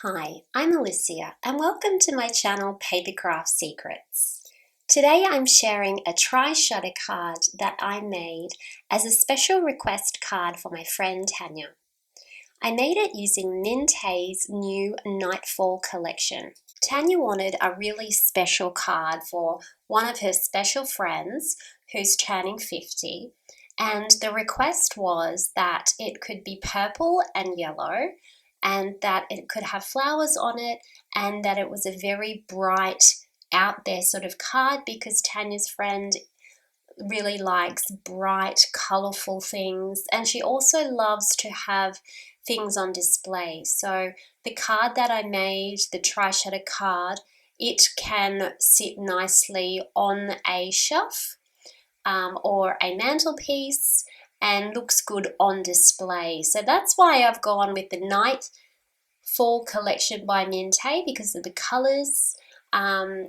Hi, I'm Alicia and welcome to my channel Papercraft Secrets. Today I'm sharing a tri-shutter card that I made as a special request card for my friend Tanya. I made it using Mintay's new Nightfall collection. Tanya wanted a really special card for one of her special friends who's turning 50, and the request was that it could be purple and yellow and that it could have flowers on it and that it was a very bright out there sort of card because Tanya's friend really likes bright, colorful things, and she also loves to have things on display. So the card that I made, the tri-shutter card, it can sit nicely on a shelf or a mantelpiece and looks good on display. So that's why I've gone with the Nightfall collection by Mintay because of the colors. And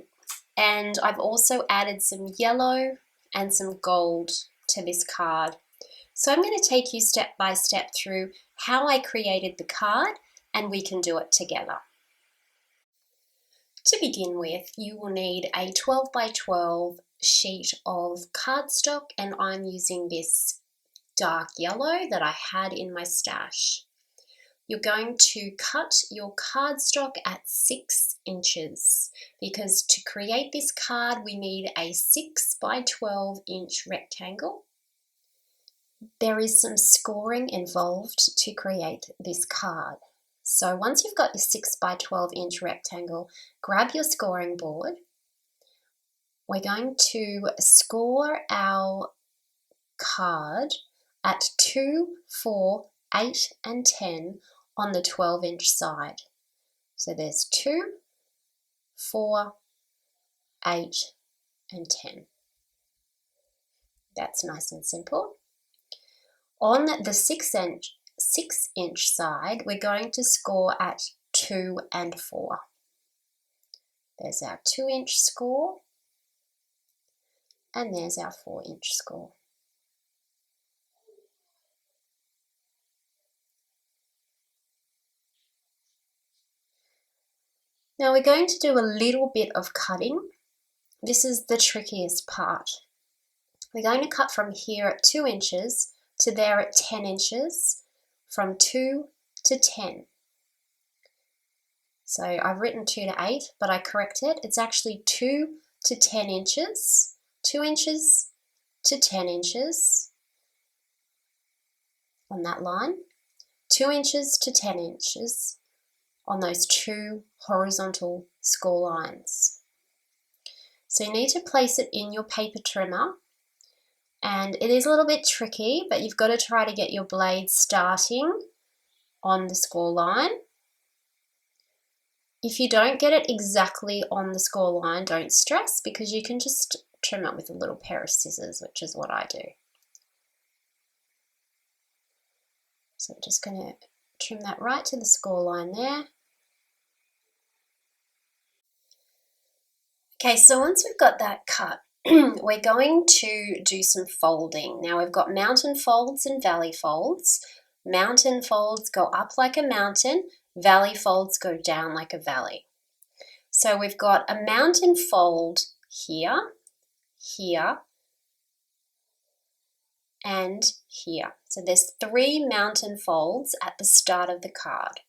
I've also added some yellow and some gold to this card. So I'm going to take you step by step through how I created the card and we can do it together. To begin with, you will need a 12 by 12 sheet of cardstock, and I'm using this dark yellow that I had in my stash. You're going to cut your cardstock at 6 inches because to create this card we need a 6 by 12 inch rectangle. There is some scoring involved to create this card. So once you've got your 6 by 12 inch rectangle, grab your scoring board. We're going to score our card at 2, 4, 8 and 10 on the 12 inch side. So there's 2, 4, 8 and 10. That's nice and simple. On the 6 inch side, we're going to score at 2 and 4. There's our 2 inch score and there's our 4 inch score. Now we're going to do a little bit of cutting. This is the trickiest part. We're going to cut from here at 2 inches to there at 10 inches, from 2 to 10. So I've written 2 to 8, but I corrected. It's actually 2 to 10 inches, 2 inches to 10 inches on that line, 2 inches to 10 inches on those two horizontal score lines. So you need to place it in your paper trimmer, and it is a little bit tricky, but you've got to try to get your blade starting on the score line. If you don't get it exactly on the score line, don't stress because you can just trim it with a little pair of scissors, which is what I do. So I'm just going to trim that right to the score line there. Okay, so once we've got that cut, we're going to do some folding. Now we've got mountain folds and valley folds. Mountain folds go up like a mountain, valley folds go down like a valley. So we've got a mountain fold here, here, and here. So there's 3 mountain folds at the start of the card.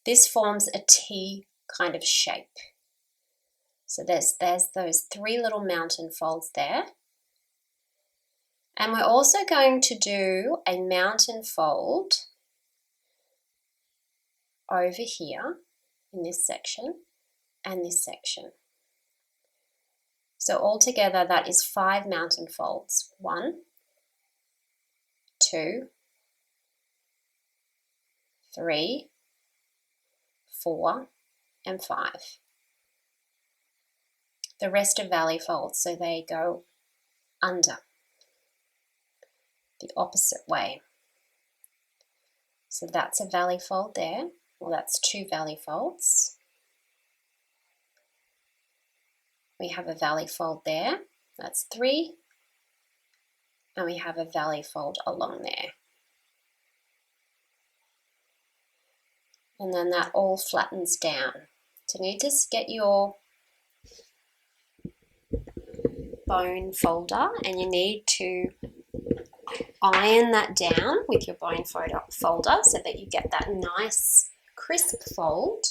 This forms a T kind of shape. So there's those 3 little mountain folds there. And we're also going to do a mountain fold over here in this section and this section. So altogether that is 5 mountain folds. 1, 2, 3, 4, and 5. The rest are valley folds, so they go under, the opposite way. So that's a valley fold there. Well, that's 2 valley folds. We have a valley fold there. That's 3. And we have a valley fold along there. and then that all flattens down. So you need to get your bone folder and you need to iron that down with your bone folder so that you get that nice crisp fold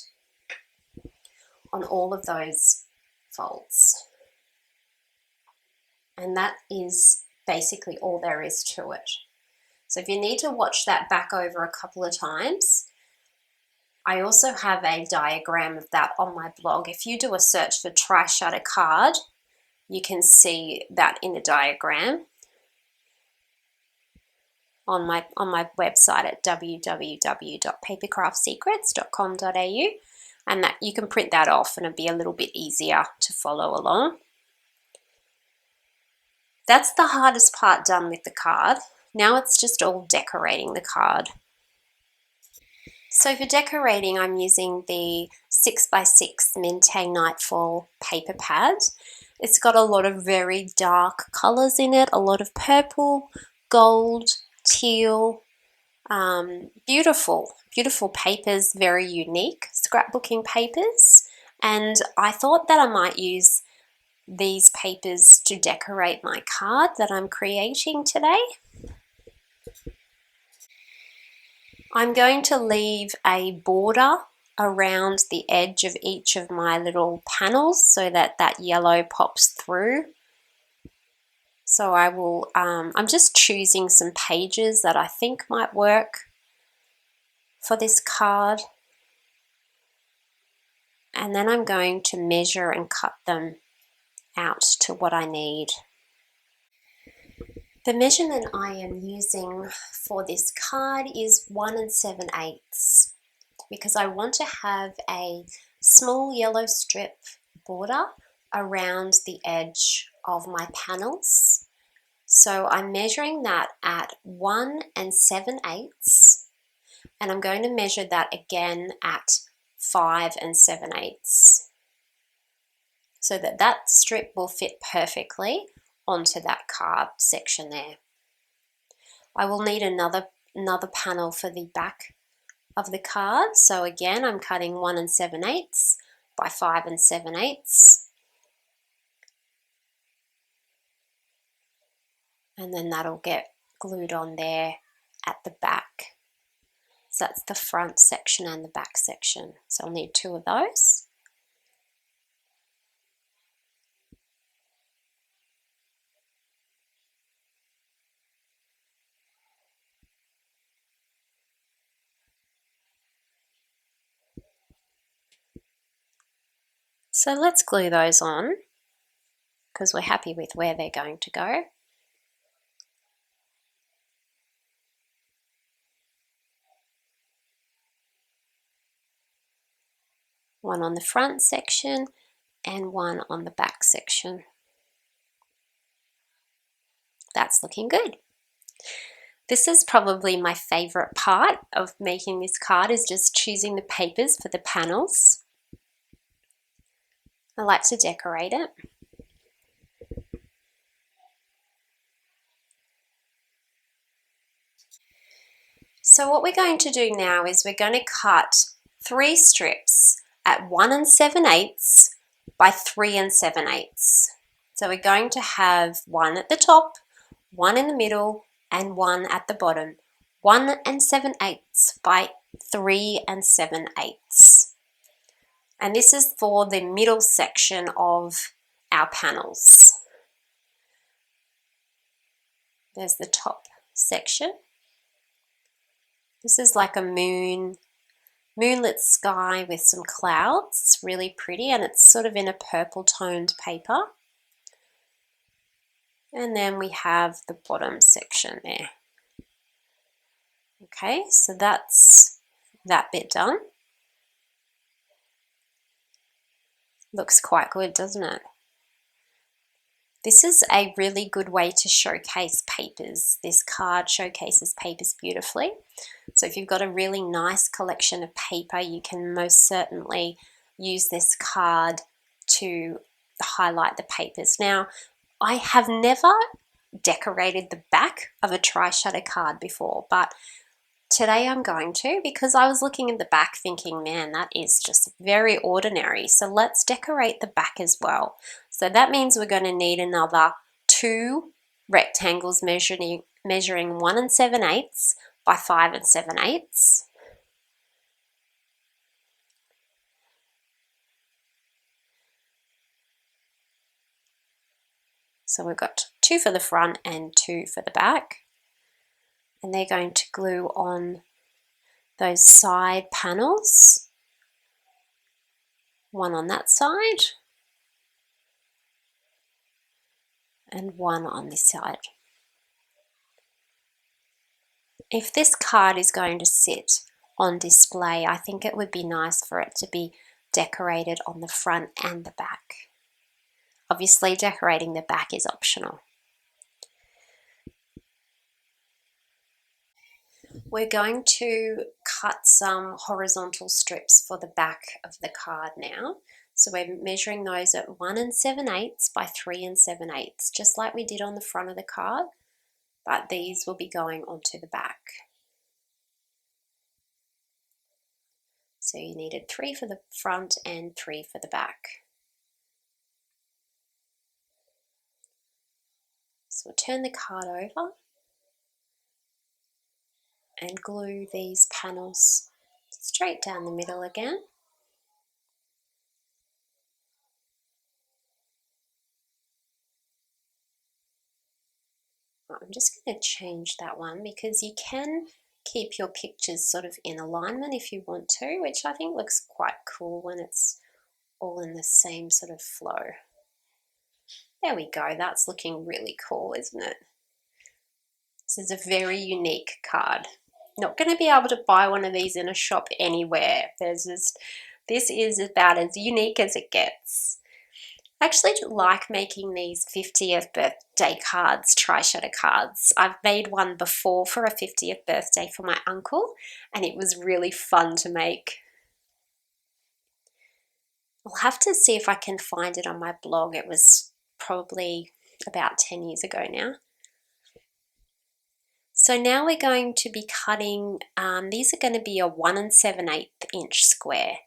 on all of those folds. And that is basically all there is to it. So if you need to watch that back over a couple of times, I also have a diagram of that on my blog. If you do a search for tri-shutter card, you can see that in a diagram on my website at www.papercraftsecrets.com.au, and that you can print that off and it'll be a little bit easier to follow along. That's the hardest part done with the card. Now it's just all decorating the card. So for decorating, I'm using the 6x6 Mintay Nightfall paper pad. It's got a lot of very dark colours in it, a lot of purple, gold, teal, beautiful papers, very unique scrapbooking papers. And I thought that I might use these papers to decorate my card that I'm creating today. I'm going to leave a border around the edge of each of my little panels so that that yellow pops through. So I will, I'm just choosing some pages that I think might work for this card. And then I'm going to measure and cut them out to what I need. The measurement I am using for this card is 1 7/8 because I want to have a small yellow strip border around the edge of my panels. So I'm measuring that at 1 7/8, and I'm going to measure that again at 5 7/8 so that that strip will fit perfectly onto that card section there. I will need another panel for the back of the card. So again, I'm cutting 1 7/8 by 5 7/8. And then that'll get glued on there at the back. So that's the front section and the back section. So I'll need 2 of those. So let's glue those on because we're happy with where they're going to go. One on the front section and one on the back section. That's looking good. This is probably my favorite part of making this card, is just choosing the papers for the panels. I like to decorate it. So what we're going to do now is we're going to cut 3 strips at 1 7/8 by 3 7/8. So we're going to have 1 at the top, 1 in the middle, and 1 at the bottom. 1 7/8 by 3 7/8. And this is for the middle section of our panels. There's the top section. This is like a moonlit sky with some clouds. It's really pretty, and it's sort of in a purple toned paper. And then we have the bottom section there. Okay, so that's that bit done. Looks quite good, doesn't it? This is a really good way to showcase papers. This card showcases papers beautifully. So if you've got a really nice collection of paper, you can most certainly use this card to highlight the papers. Now, I have never decorated the back of a tri-shutter card before, but Today I'm going to, because I was looking at the back thinking, man, that is just very ordinary. So let's decorate the back as well. So that means we're going to need another 2 rectangles measuring 1 7/8 by 5 7/8. So we've got 2 for the front and 2 for the back. And they're going to glue on those side panels. 1 on that side and 1 on this side. If this card is going to sit on display, I think it would be nice for it to be decorated on the front and the back. Obviously, decorating the back is optional. We're going to cut some horizontal strips for the back of the card now. So we're measuring those at 1 7/8 by 3 7/8, just like we did on the front of the card, but these will be going onto the back. So you needed 3 for the front and 3 for the back. So we'll turn the card over and glue these panels straight down the middle again. I'm just going to change that one because you can keep your pictures sort of in alignment if you want to, which I think looks quite cool when it's all in the same sort of flow. There we go, that's looking really cool, isn't it? This is a very unique card. Not going to be able to buy one of these in a shop anywhere. This is about as unique as it gets. I actually like making these 50th birthday cards, tri-shutter cards. I've made one before for a 50th birthday for my uncle, and it was really fun to make. I'll have to see if I can find it on my blog. It was probably about 10 years ago now. So now we're going to be cutting, these are going to be a 1 7/8 inch square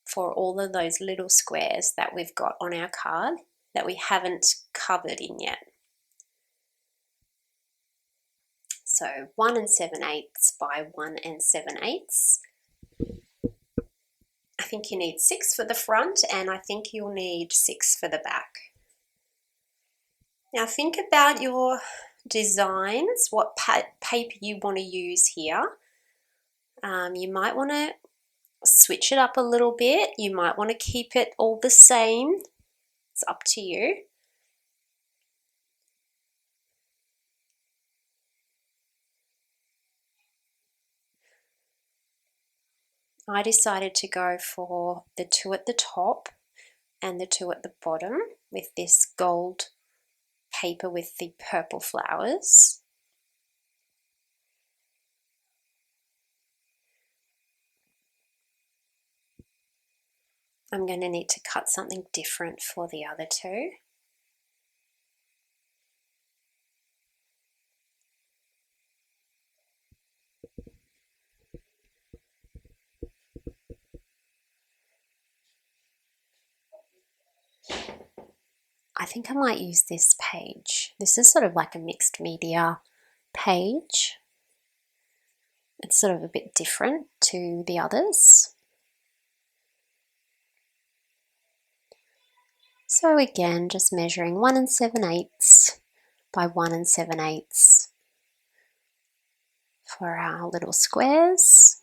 for all of those little squares that we've got on our card that we haven't covered in yet. So 1 7/8 by 1 7/8. I think you need 6 for the front and I think you'll need 6 for the back. Now think about your designs, what paper you want to use here. You might want to switch it up a little bit. You might want to keep it all the same. It's up to you. I decided to go for the 2 at the top and the 2 at the bottom with this gold paper with the purple flowers. I'm going to need to cut something different for the other 2. I think I might use this page. This is sort of like a mixed media page. It's sort of a bit different to the others. So again, just measuring 1 7/8 by 1 7/8 for our little squares.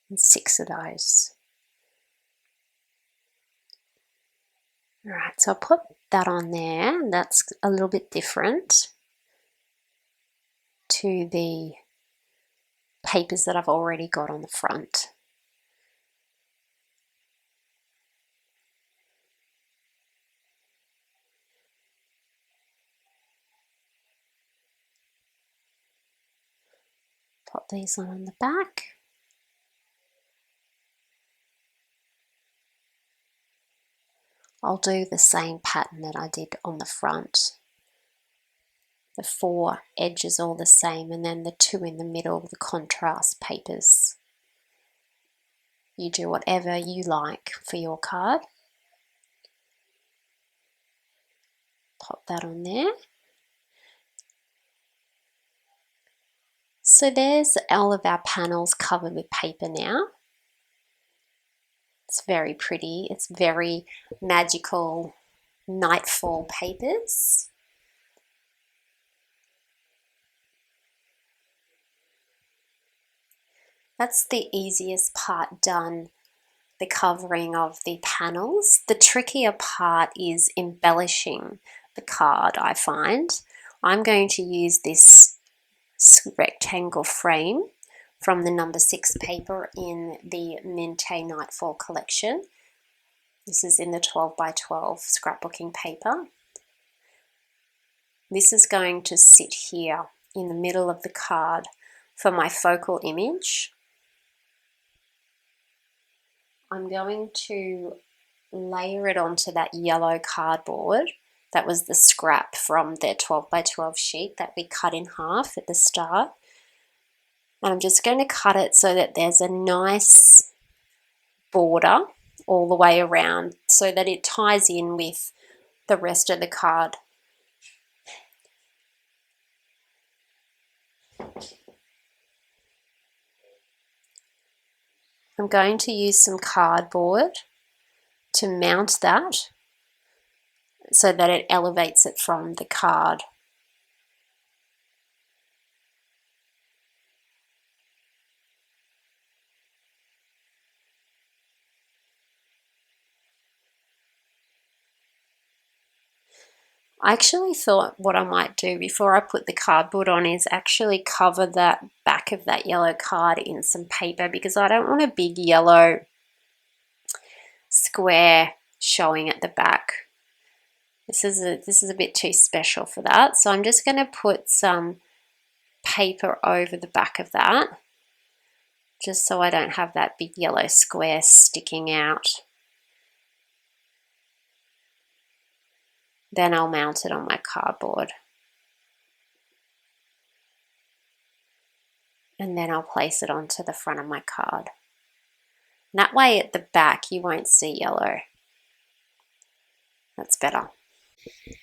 And 6 of those. All right, so I'll put that on there. That's a little bit different to the papers that I've already got on the front. Pop these on the back. I'll do the same pattern that I did on the front. The 4 edges all the same, and then the 2 in the middle, the contrast papers. You do whatever you like for your card. Pop that on there. So there's all of our panels covered with paper now. It's very pretty. It's very magical nightfall papers. That's the easiest part done, the covering of the panels. The trickier part is embellishing the card, I find. I'm going to use this rectangle frame from the number 6 paper in the Mintay Nightfall collection. This is in the 12 by 12 scrapbooking paper. This is going to sit here in the middle of the card for my focal image. I'm going to layer it onto that yellow cardboard. That was the scrap from the 12 by 12 sheet that we cut in half at the start. And I'm just going to cut it so that there's a nice border all the way around so that it ties in with the rest of the card. I'm going to use some cardboard to mount that so that it elevates it from the card. I actually thought what I might do before I put the cardboard on is actually cover that back of that yellow card in some paper, because I don't want a big yellow square showing at the back. This is a bit too special for that. So I'm just going to put some paper over the back of that, just so I don't have that big yellow square sticking out. Then I'll mount it on my cardboard. And then I'll place it onto the front of my card. And that way at the back you won't see yellow. That's better.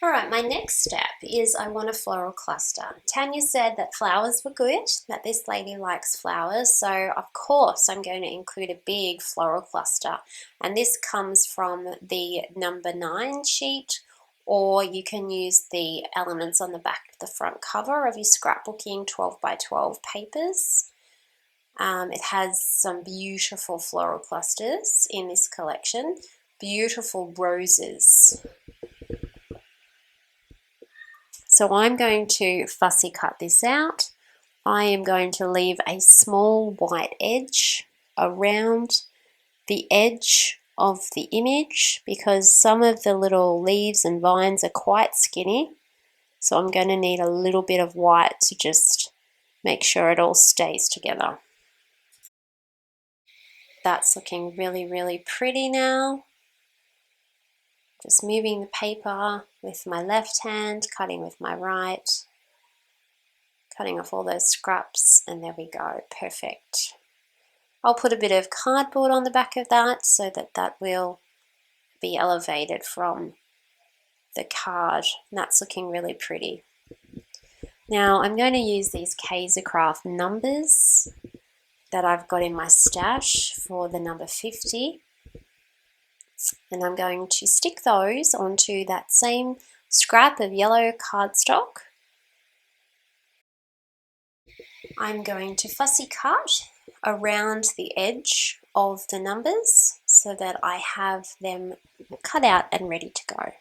Alright, my next step is I want a floral cluster. Tanya said that flowers were good, that this lady likes flowers, so of course I'm going to include a big floral cluster. And this comes from the number 9 sheet, or you can use the elements on the back of the front cover of your scrapbooking 12 by 12 papers. It has some beautiful floral clusters in this collection, beautiful roses. So I'm going to fussy cut this out. I am going to leave a small white edge around the edge of the image because some of the little leaves and vines are quite skinny. So I'm going to need a little bit of white to just make sure it all stays together. That's looking really, really pretty now. Just moving the paper with my left hand, cutting with my right, cutting off all those scraps, and there we go, perfect. I'll put a bit of cardboard on the back of that so that that will be elevated from the card, and that's looking really pretty. Now I'm going to use these Kaisercraft numbers that I've got in my stash for the number 50. And I'm going to stick those onto that same scrap of yellow cardstock. I'm going to fussy cut around the edge of the numbers so that I have them cut out and ready to go.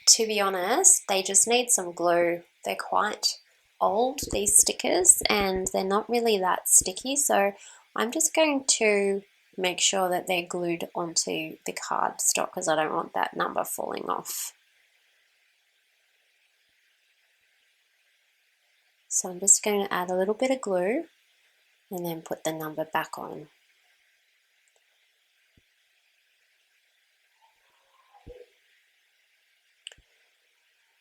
To be honest, they just need some glue. They're quite old, these stickers, and they're not really that sticky, so I'm just going to make sure that they're glued onto the cardstock because I don't want that number falling off. So I'm just going to add a little bit of glue and then put the number back on.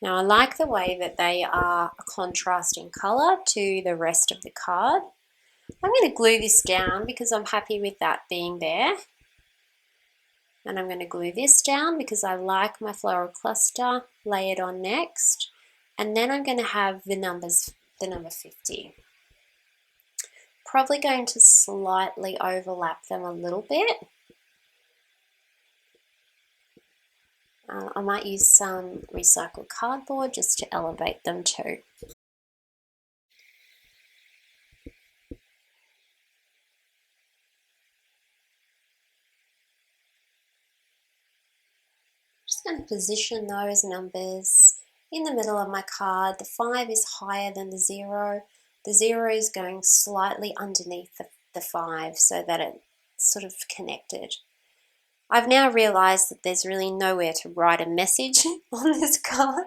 Now I like the way that they are a contrasting colour to the rest of the card. I'm going to glue this down because I'm happy with that being there. And I'm going to glue this down because I like my floral cluster. Lay it on next. And then I'm going to have the number 50. Probably going to slightly overlap them a little bit. I might use some recycled cardboard just to elevate them too. Just going to position those numbers in the middle of my card. The 5 is higher than the 0. The 0 is going slightly underneath the 5 so that it's sort of connected. I've now realised that there's really nowhere to write a message on this card.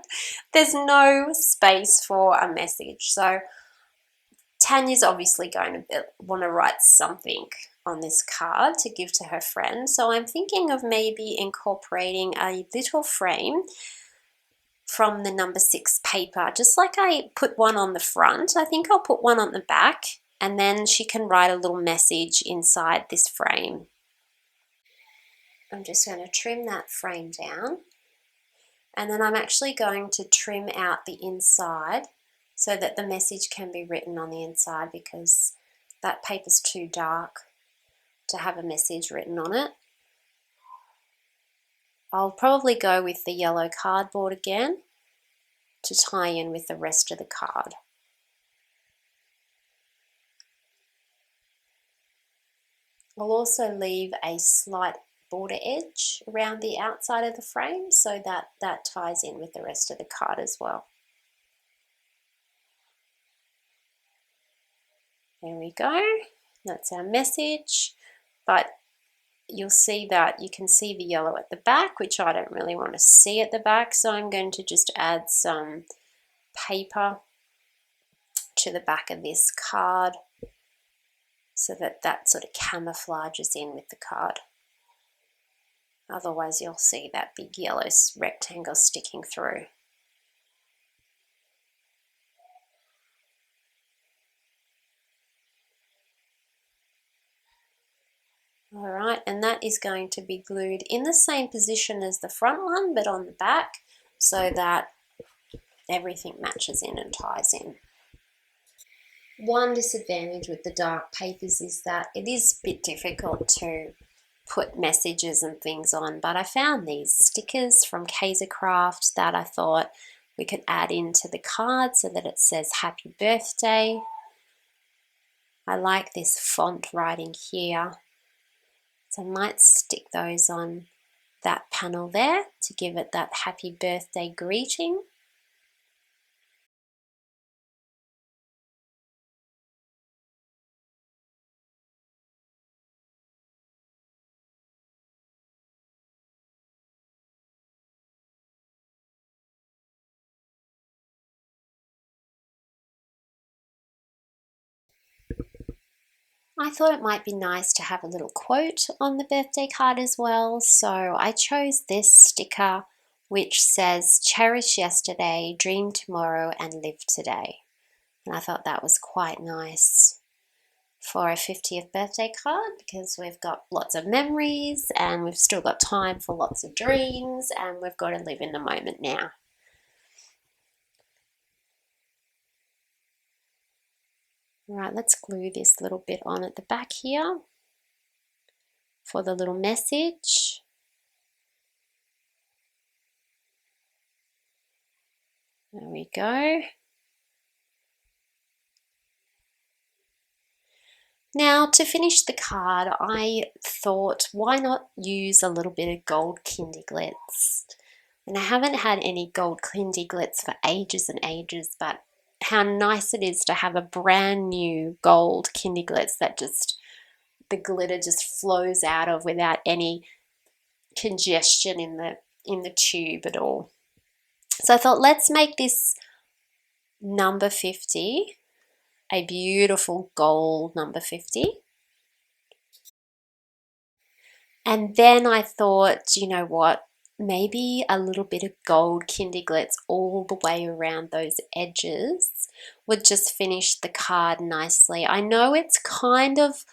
There's no space for a message. So Tanya's obviously going to want to write something on this card to give to her friend. So I'm thinking of maybe incorporating a little frame from the number 6 paper. Just like I put one on the front, I think I'll put one on the back, and then she can write a little message inside this frame. I'm just going to trim that frame down, and then I'm actually going to trim out the inside so that the message can be written on the inside, because that paper's too dark to have a message written on it. I'll probably go with the yellow cardboard again to tie in with the rest of the card. I'll also leave a slight border edge around the outside of the frame so that that ties in with the rest of the card as well. There we go. That's our message, but you'll see that you can see the yellow at the back, which I don't really want to see at the back, so I'm going to just add some paper to the back of this card so that that sort of camouflages in with the card. Otherwise you'll see that big yellow rectangle sticking through. Alright, and that is going to be glued in the same position as the front one, but on the back, so that everything matches in and ties in. One disadvantage with the dark papers is that it is a bit difficult to put messages and things on, but I found these stickers from Kaiser Craft that I thought we could add into the card so that it says happy birthday. I like this font writing here, so I might stick those on that panel there to give it that happy birthday greeting. I thought it might be nice to have a little quote on the birthday card as well, so I chose this sticker which says, "Cherish yesterday, dream tomorrow and live today." And I thought that was quite nice for a 50th birthday card, because we've got lots of memories and we've still got time for lots of dreams, and we've got to live in the moment now. Right, let's glue this little bit on at the back here for the little message. There we go. Now, to finish the card, I thought, why not use a little bit of gold Kindy Glitz? And I haven't had any gold Kindy Glitz for ages and ages, but how nice it is to have a brand new gold Kindy Glitz that just, the glitter just flows out of without any congestion in the tube at all. So I thought, let's make this number 50 a beautiful gold number 50. And then I thought, you know what, maybe a little bit of gold Kinderglitz all the way around those edges would just finish the card nicely. I know it's kind of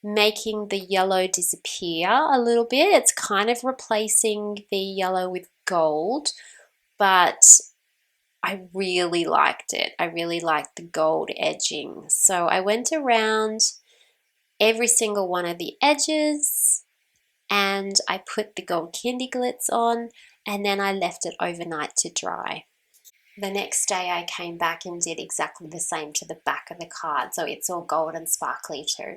making the yellow disappear a little bit. It's kind of replacing the yellow with gold, but I really liked it. I really liked the gold edging. So I went around every single one of the edges and I put the gold Kinderglitz on, and then I left it overnight to dry. The next day I came back and did exactly the same to the back of the card, so it's all gold and sparkly too.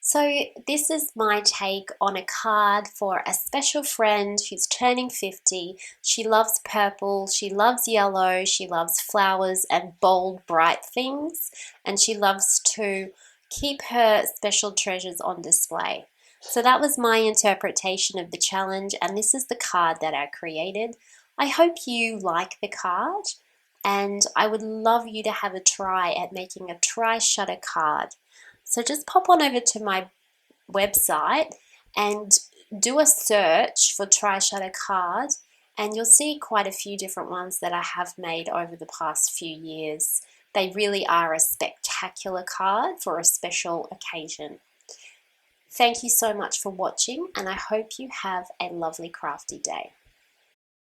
So this is my take on a card for a special friend who's turning 50. She loves purple, she loves yellow, she loves flowers and bold, bright things, and she loves to keep her special treasures on display. So that was my interpretation of the challenge, and this is the card that I created. I hope you like the card, and I would love you to have a try at making a tri-shutter card. So just pop on over to my website and do a search for tri-shutter card, and you'll see quite a few different ones that I have made over the past few years. They really are a spectacular card for a special occasion. Thank you so much for watching, and I hope you have a lovely crafty day.